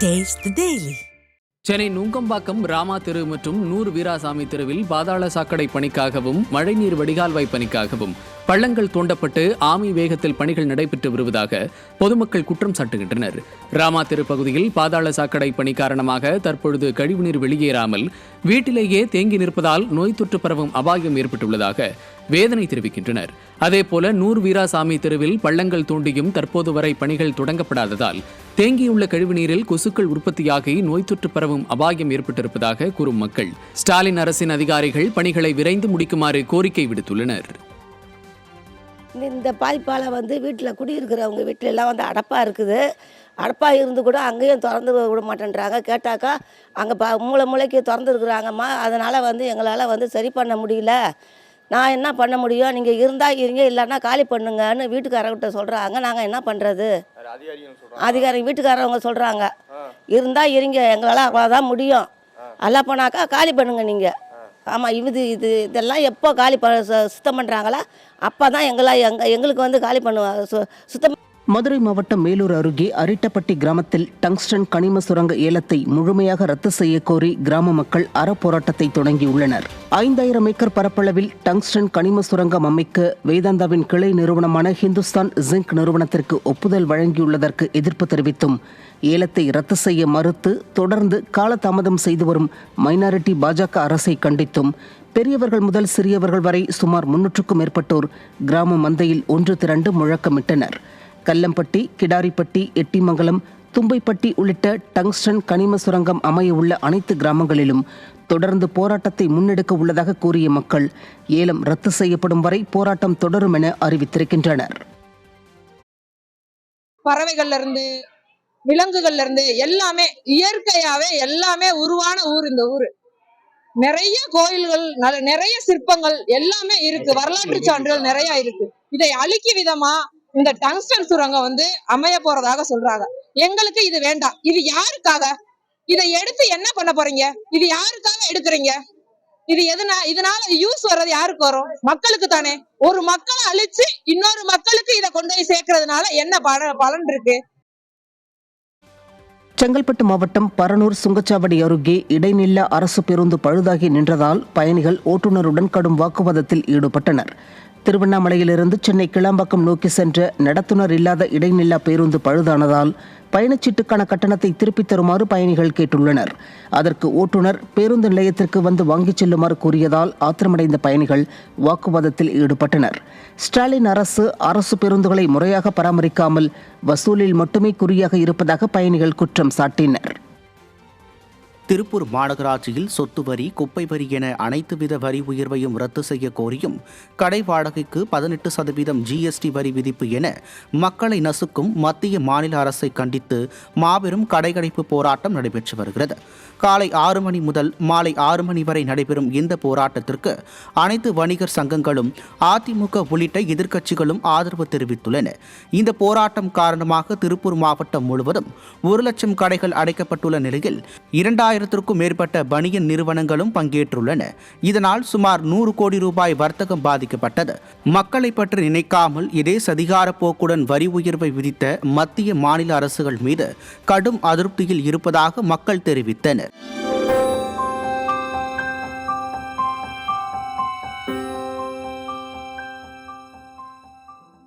Taste the Daily. Chennai Nungambakkam Rama தெரு மற்றும் நூறு வீராசாமி தெருவில் பாதாள சாக்கடை பணிக்காகவும் மழைநீர் வடிகால்வாய் பணிக்காகவும் பள்ளங்கள் தோண்டப்பட்டு ஆமி வேகத்தில் பணிகள் நடைபெற்று வருவதாக பொதுமக்கள் குற்றம் சாட்டுகின்றனர். ராமா தெரு பகுதியில் பாதாள சாக்கடை பணி காரணமாக தற்பொழுது கழிவுநீர் வெளியேறாமல் வீட்டிலேயே தேங்கி நிற்பதால் நோய் தொற்று பரவும் அபாயம் ஏற்பட்டுள்ளதாக வேதனை தெரிவிக்கின்றனர். அதேபோல நூறு வீராசாமி தெருவில் பள்ளங்கள் தோண்டியும் தற்போது வரை பணிகள் தொடங்கப்படாததால் தேங்கியுள்ள கழிவுநீரில் கொசுக்கள் உற்பத்தியாகி நோய் தொற்று பரவும் அபாயம் ஏற்பட்டிருப்பதாக கூறும் மக்கள் ஸ்டாலின் அரசின் அதிகாரிகள் பணிகளை விரைந்து முடிக்குமாறு கோரிக்கை விடுத்துள்ளனர். இந்த பாதிப்பால் வீட்டில் குடியிருக்கிறவங்க வீட்டில் எல்லாம் அடப்பாக இருக்குது. அடப்பாக இருந்து கூட அங்கேயும் திறந்து விட மாட்டேன்றாங்க. கேட்டாக்கா அங்கே மூளைக்கு திறந்துருக்குறாங்கம்மா, அதனால் எங்களால் சரி பண்ண முடியல. நான் என்ன பண்ண முடியும், நீங்கள் இருந்தால் இருங்க, இல்லைன்னா காலி பண்ணுங்கன்னு வீட்டுக்காரங்கிட்ட சொல்கிறாங்க. நாங்கள் என்ன பண்ணுறது? அதிகாரி வீட்டுக்காரவங்க சொல்கிறாங்க, இருந்தால் இருங்க, எங்களால் அவ்வளோதான் முடியும், அல்ல போனாக்கா காலி பண்ணுங்க நீங்கள். ஆமாம், இதெல்லாம் எப்போ காலி சுத்தம் பண்ணுறாங்களா அப்போ தான் எங்களுக்கு காலி பண்ணுவாங்க சுத்தம். மதுரை மாவட்டம் மேலூர் அருகே அரிட்டப்பட்டி கிராமத்தில் டங்ஸ்டன் கனிம சுரங்க ஏலத்தை முழுமையாக ரத்து செய்ய கோரி கிராம மக்கள் அறப்போராட்டத்தை தொடங்கியுள்ளனர். 5000 ஏக்கர் பரப்பளவில் டங்ஸ்டன் கனிம சுரங்கம் அமைக்க வேதாந்தாவின் கிளை நிறுவனமான ஹிந்துஸ்தான் ஜிங்க் நிறுவனத்திற்கு ஒப்புதல் வழங்கியுள்ளதற்கு எதிர்ப்பு தெரிவித்தும் ஏலத்தை ரத்து செய்ய மறுத்து தொடர்ந்து காலதாமதம் செய்து வரும் மைனாரிட்டி பாஜக அரசை கண்டித்தும் பெரியவர்கள் முதல் சிறியவர்கள் வரை சுமார் 300க்கும் மேற்பட்டோர் கிராம மந்தையில் ஒன்று திரண்டு முழக்கமிட்டனர். கல்லம்பட்டி, கிடாரிப்பட்டி, எட்டிமங்கலம், தும்பைப்பட்டி உள்ளிட்ட டங்ஸ்டன் கனிம சுரங்கம் அமைய உள்ள அனைத்து கிராமங்களிலும் தொடர்ந்து போராட்டத்தை முன்னெடுக்க உள்ளதாக கூறிய மக்கள் ஏலம் ரத்து செய்யப்படும் வரை போராட்டம் தொடரும் என அறிவித்திருக்கின்றனர். பறவைகள்ல இருந்து விலங்குகள்ல இருந்து எல்லாமே இயற்கையாவே எல்லாமே உருவான ஊர் இந்த ஊரு. நிறைய கோயில்கள், நிறைய சிற்பங்கள் எல்லாமே இருக்கு, வரலாற்று சான்றுகள் நிறைய இருக்கு. இதை அழிக்கும் விதமா இந்த டங்ஸ்டன் சுரங்கம் அமைய போறதாக சொல்றாங்க. எங்களுக்கு இது வேண்டாம். இது யாருக்காக? இதை எடுத்து என்ன பண்ண போறீங்க? இது யாருக்காக எடுக்கிறீங்க? இது இதனால யூஸ் வர்றது யாருக்கு வரும்? மக்களுக்கு தானே. ஒரு மக்களை அழிச்சு இன்னொரு மக்களுக்கு இதை கொண்டு போய் சேர்க்கறதுனால என்ன பலன் இருக்கு? செங்கல்பட்டு மாவட்டம் பரனூர் சுங்கச்சாவடி அருகே இடைநில்லா அரசு பேருந்து பழுதாகி நின்றதால் பயணிகள் ஓட்டுநருடன் கடும் வாக்குவாதத்தில் ஈடுபட்டனர். திருவண்ணாமலையிலிருந்து சென்னை கிளாம்பாக்கம் நோக்கி சென்ற நடத்துனர் இல்லாத இடைநில்லா பேருந்து பழுதானதால் பயணச்சீட்டுக்கான கட்டணத்தை திருப்பித் தருமாறு பயணிகள் கேட்டுள்ளனர். அதற்கு ஓட்டுநர் பேருந்து நிலையத்திற்கு வந்து வாங்கிச் செல்லுமாறு கூறியதால் ஆத்திரமடைந்த பயணிகள் வாக்குவாதத்தில் ஈடுபட்டனர். ஸ்டாலின் அரசு பேருந்துகளை முறையாக பராமரிக்காமல் வசூலில் மட்டுமே குறியாக இருப்பதாக பயணிகள் குற்றம் சாட்டினர். திருப்பூர் மாநகராட்சியில் சொத்து வரி, குப்பை வரி என அனைத்து வித வரி உயர்வையும் ரத்து செய்ய கோரியும் கடை வாடகைக்கு 18% GST வரி விதிப்பு என மக்களை நசுக்கும் மத்திய மாநில அரசை கண்டித்து மாபெரும் கடையடைப்பு போராட்டம் நடைபெற்று வருகிறது. காலை 6 மணி முதல் மாலை 6 மணி வரை நடைபெறும் இந்த போராட்டத்திற்கு அனைத்து வணிகர் சங்கங்களும் அதிமுக உள்ளிட்ட எதிர்க்கட்சிகளும் ஆதரவு தெரிவித்துள்ளன. இந்த போராட்டம் காரணமாக திருப்பூர் மாவட்டம் முழுவதும் 1 லட்சம் கடைகள் அடைக்கப்பட்டுள்ள நிலையில் 2000க்கும் மேற்பட்ட பனியன் நிறுவனங்களும் பங்கேற்றுள்ளன. இதனால் சுமார் 100 கோடி ரூபாய் வர்த்தகம் பாதிக்கப்பட்டது. மக்களை பற்றி நினைக்காமல் இதே சதிகார போக்குடன் வரி உயர்வை விதித்த மத்திய மாநில அரசுகள் மீது கடும் அதிருப்தியில் இருப்பதாக மக்கள் தெரிவித்தனர்.